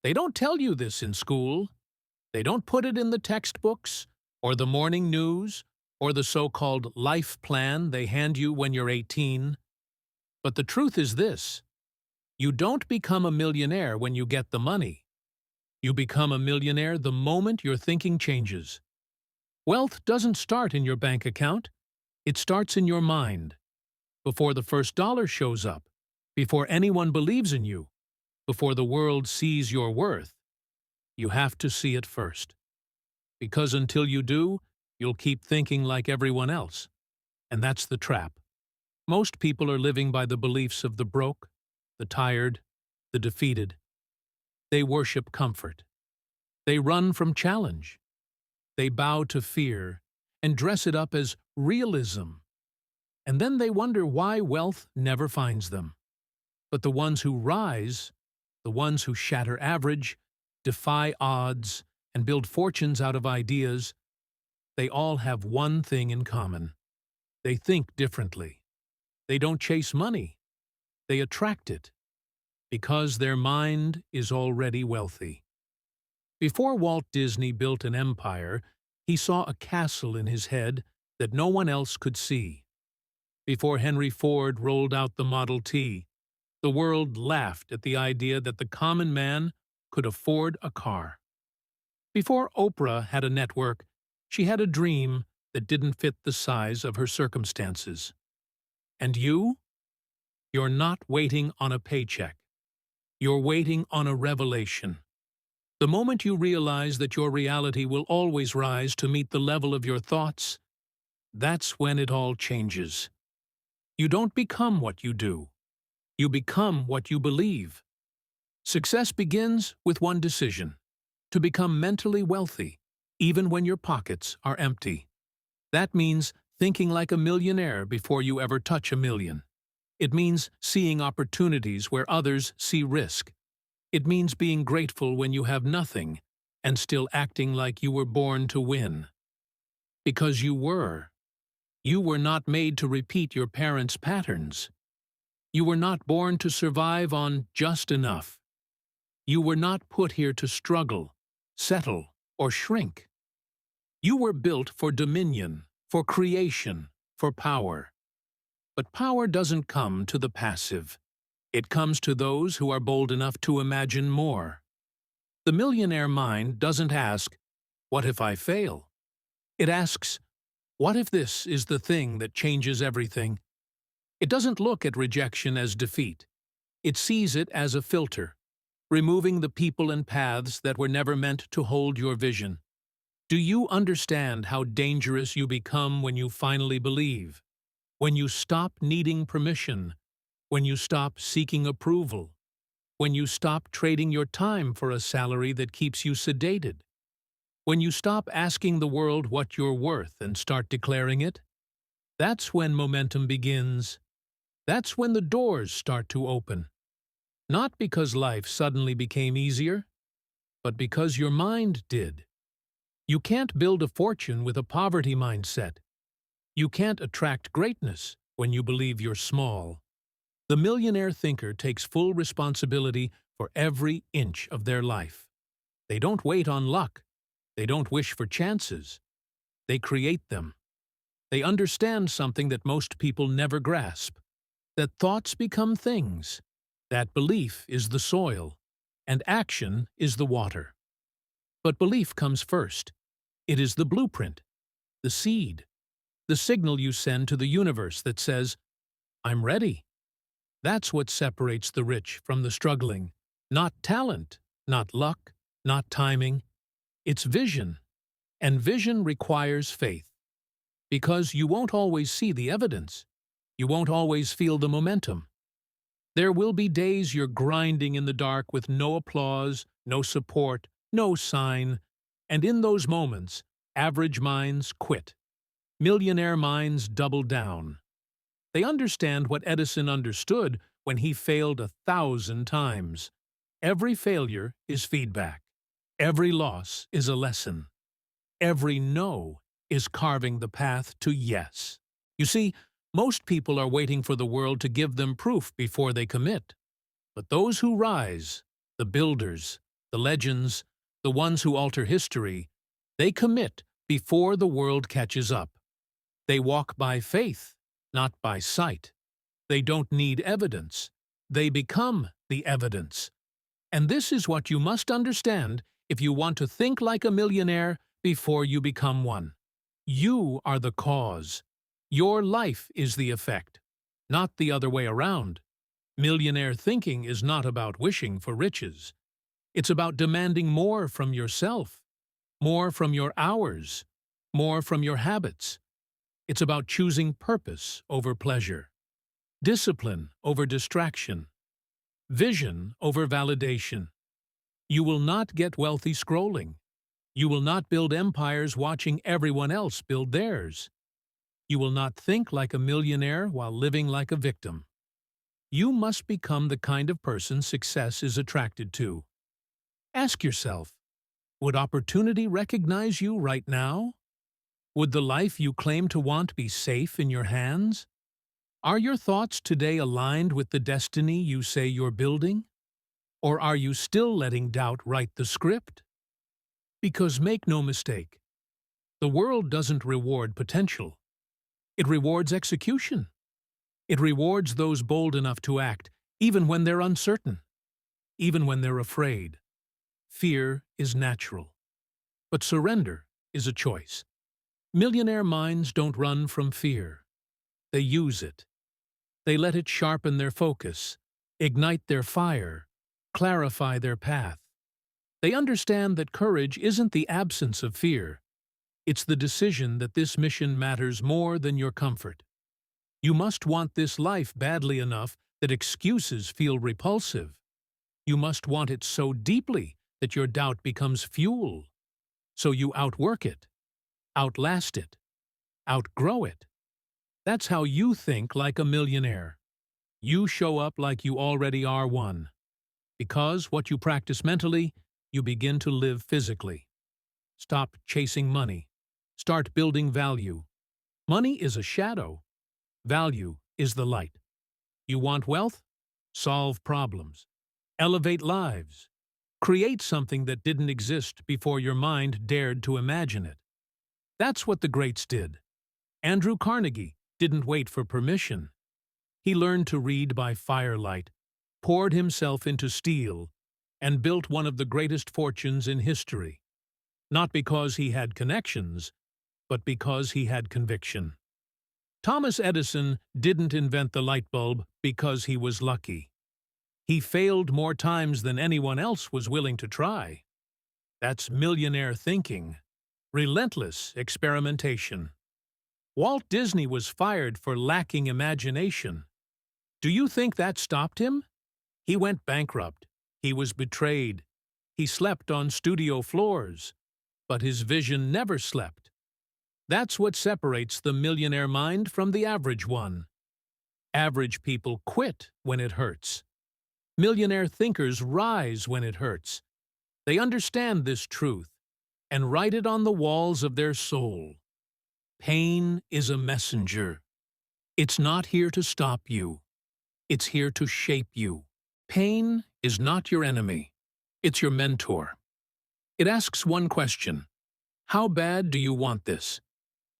They don't tell you this in school. They don't put it in the textbooks, or the morning news, or the so-called life plan they hand you when you're 18. But the truth is this: you don't become a millionaire when you get the money. You become a millionaire the moment your thinking changes. Wealth doesn't start in your bank account. It starts in your mind. Before the first dollar shows up, before anyone believes in you, before the world sees your worth, you have to see it first. Because until you do, you'll keep thinking like everyone else. And that's the trap. Most people are living by the beliefs of the broke, the tired, the defeated. They worship comfort. They run from challenge. They bow to fear and dress it up as realism. And then they wonder why wealth never finds them. But the ones who rise, the ones who shatter average, defy odds, and build fortunes out of ideas, they all have one thing in common. They think differently. They don't chase money. They attract it, because their mind is already wealthy. Before Walt Disney built an empire, he saw a castle in his head that no one else could see. Before Henry Ford rolled out the Model T, the world laughed at the idea that the common man could afford a car. Before Oprah had a network, she had a dream that didn't fit the size of her circumstances. And you? You're not waiting on a paycheck. You're waiting on a revelation. The moment you realize that your reality will always rise to meet the level of your thoughts, that's when it all changes. You don't become what you do. You become what you believe. Success begins with one decision: to become mentally wealthy, even when your pockets are empty. That means thinking like a millionaire before you ever touch a million. It means seeing opportunities where others see risk. It means being grateful when you have nothing and still acting like you were born to win. Because you were. You were not made to repeat your parents' patterns. You were not born to survive on just enough. You were not put here to struggle, settle, or shrink. You were built for dominion, for creation, for power. But power doesn't come to the passive. It comes to those who are bold enough to imagine more. The millionaire mind doesn't ask, "What if I fail?" It asks, "What if this is the thing that changes everything?" It doesn't look at rejection as defeat. It sees it as a filter, removing the people and paths that were never meant to hold your vision. Do you understand how dangerous you become when you finally believe? When you stop needing permission? When you stop seeking approval? When you stop trading your time for a salary that keeps you sedated? When you stop asking the world what you're worth and start declaring it? That's when momentum begins. That's when the doors start to open. Not because life suddenly became easier, but because your mind did. You can't build a fortune with a poverty mindset. You can't attract greatness when you believe you're small. The millionaire thinker takes full responsibility for every inch of their life. They don't wait on luck. They don't wish for chances. They create them. They understand something that most people never grasp: that thoughts become things, that belief is the soil, and action is the water. But belief comes first. It is the blueprint, the seed, the signal you send to the universe that says, "I'm ready." That's what separates the rich from the struggling. Not talent, not luck, not timing. It's vision. And vision requires faith. Because you won't always see the evidence. You won't always feel the momentum. There will be days you're grinding in the dark with no applause, no support, no sign. And in those moments, average minds quit. Millionaire minds double down. They understand what Edison understood when he failed 1,000 times. Every failure is feedback. Every loss is a lesson. Every no is carving the path to yes. You see, most people are waiting for the world to give them proof before they commit. But those who rise, the builders, the legends, the ones who alter history, they commit before the world catches up. They walk by faith, not by sight. They don't need evidence. They become the evidence. And this is what you must understand if you want to think like a millionaire before you become one. You are the cause. Your life is the effect, not the other way around. Millionaire thinking is not about wishing for riches. It's about demanding more from yourself, more from your hours, more from your habits. It's about choosing purpose over pleasure, discipline over distraction, vision over validation. You will not get wealthy scrolling. You will not build empires watching everyone else build theirs. You will not think like a millionaire while living like a victim. You must become the kind of person success is attracted to. Ask yourself, would opportunity recognize you right now? Would the life you claim to want be safe in your hands? Are your thoughts today aligned with the destiny you say you're building? Or are you still letting doubt write the script? Because make no mistake, the world doesn't reward potential. It rewards execution. It rewards those bold enough to act, even when they're uncertain, even when they're afraid. Fear is natural, but surrender is a choice. Millionaire minds don't run from fear. They use it. They let it sharpen their focus, ignite their fire, clarify their path. They understand that courage isn't the absence of fear. It's the decision that this mission matters more than your comfort. You must want this life badly enough that excuses feel repulsive. You must want it so deeply that your doubt becomes fuel. So you outwork it, outlast it, outgrow it. That's how you think like a millionaire. You show up like you already are one. Because what you practice mentally, you begin to live physically. Stop chasing money. Start building value. Money is a shadow. Value is the light. You want wealth? Solve problems. Elevate lives. Create something that didn't exist before your mind dared to imagine it. That's what the greats did. Andrew Carnegie didn't wait for permission. He learned to read by firelight, poured himself into steel, and built one of the greatest fortunes in history. Not because he had connections, but because he had conviction. Thomas Edison didn't invent the light bulb because he was lucky. He failed more times than anyone else was willing to try. That's millionaire thinking, relentless experimentation. Walt Disney was fired for lacking imagination. Do you think that stopped him? He went bankrupt. He was betrayed. He slept on studio floors. But his vision never slept. That's what separates the millionaire mind from the average one. Average people quit when it hurts. Millionaire thinkers rise when it hurts. They understand this truth and write it on the walls of their soul. Pain is a messenger. It's not here to stop you. It's here to shape you. Pain is not your enemy. It's your mentor. It asks one question: how bad do you want this?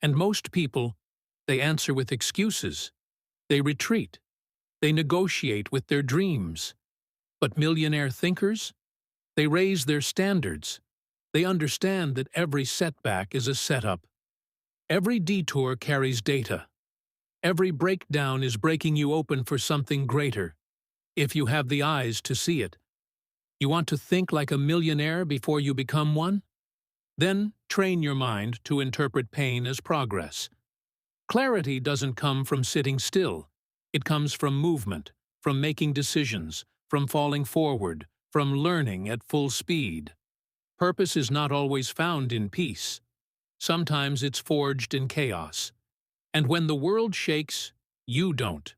And most people, they answer with excuses. They retreat. They negotiate with their dreams. But millionaire thinkers, they raise their standards. They understand that every setback is a setup. Every detour carries data. Every breakdown is breaking you open for something greater, if you have the eyes to see it. You want to think like a millionaire before you become one? Then train your mind to interpret pain as progress. Clarity doesn't come from sitting still. It comes from movement, from making decisions, from falling forward, from learning at full speed. Purpose is not always found in peace. Sometimes it's forged in chaos. And when the world shakes, you don't.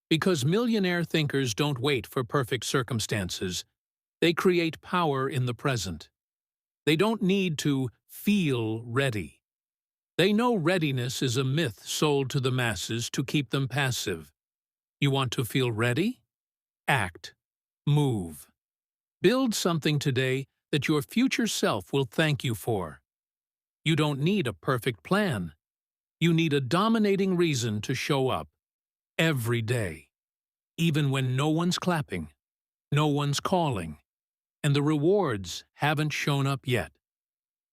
Because millionaire thinkers don't wait for perfect circumstances. They create power in the present. They don't need to feel ready. They know readiness is a myth sold to the masses to keep them passive. You want to feel ready? Act. Move. Build something today that your future self will thank you for. You don't need a perfect plan. You need a dominating reason to show up every day, even when no one's clapping, no one's calling, and the rewards haven't shown up yet.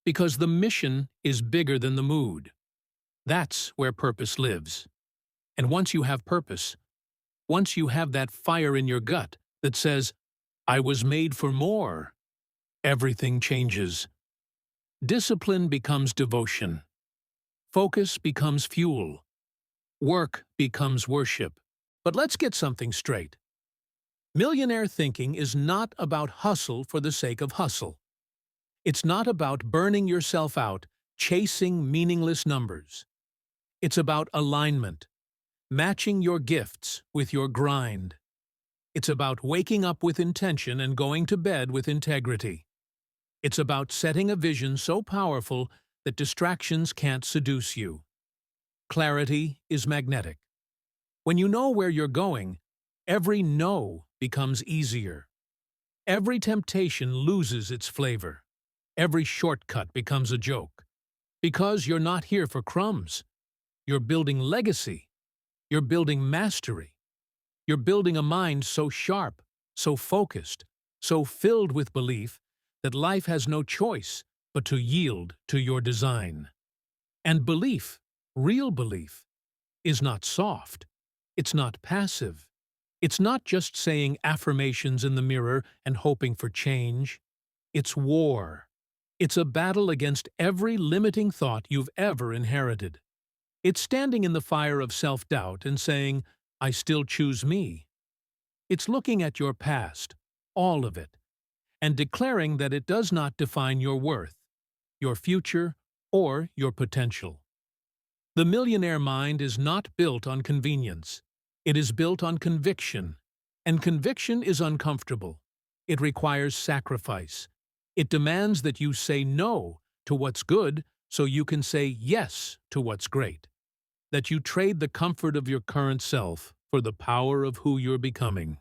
Because the mission is bigger than the mood. That's where purpose lives. And once you have purpose, once you have that fire in your gut that says, I was made for more, everything changes. Discipline becomes devotion. Focus becomes fuel. Work becomes worship. But let's get something straight. Millionaire thinking is not about hustle for the sake of hustle. It's not about burning yourself out, chasing meaningless numbers. It's about alignment, matching your gifts with your grind. It's about waking up with intention and going to bed with integrity. It's about setting a vision so powerful that distractions can't seduce you. Clarity is magnetic. When you know where you're going, every no becomes easier. Every temptation loses its flavor. Every shortcut becomes a joke. Because you're not here for crumbs. You're building legacy. You're building mastery. You're building a mind so sharp, so focused, so filled with belief that life has no choice but to yield to your design. And belief, real belief, is not soft. It's not passive. It's not just saying affirmations in the mirror and hoping for change. It's war. It's a battle against every limiting thought you've ever inherited. It's standing in the fire of self-doubt and saying, I still choose me. It's looking at your past, all of it, and declaring that it does not define your worth, your future, or your potential. The millionaire mind is not built on convenience. It is built on conviction. And conviction is uncomfortable. It requires sacrifice. It demands that you say no to what's good so you can say yes to what's great. That you trade the comfort of your current self for the power of who you're becoming.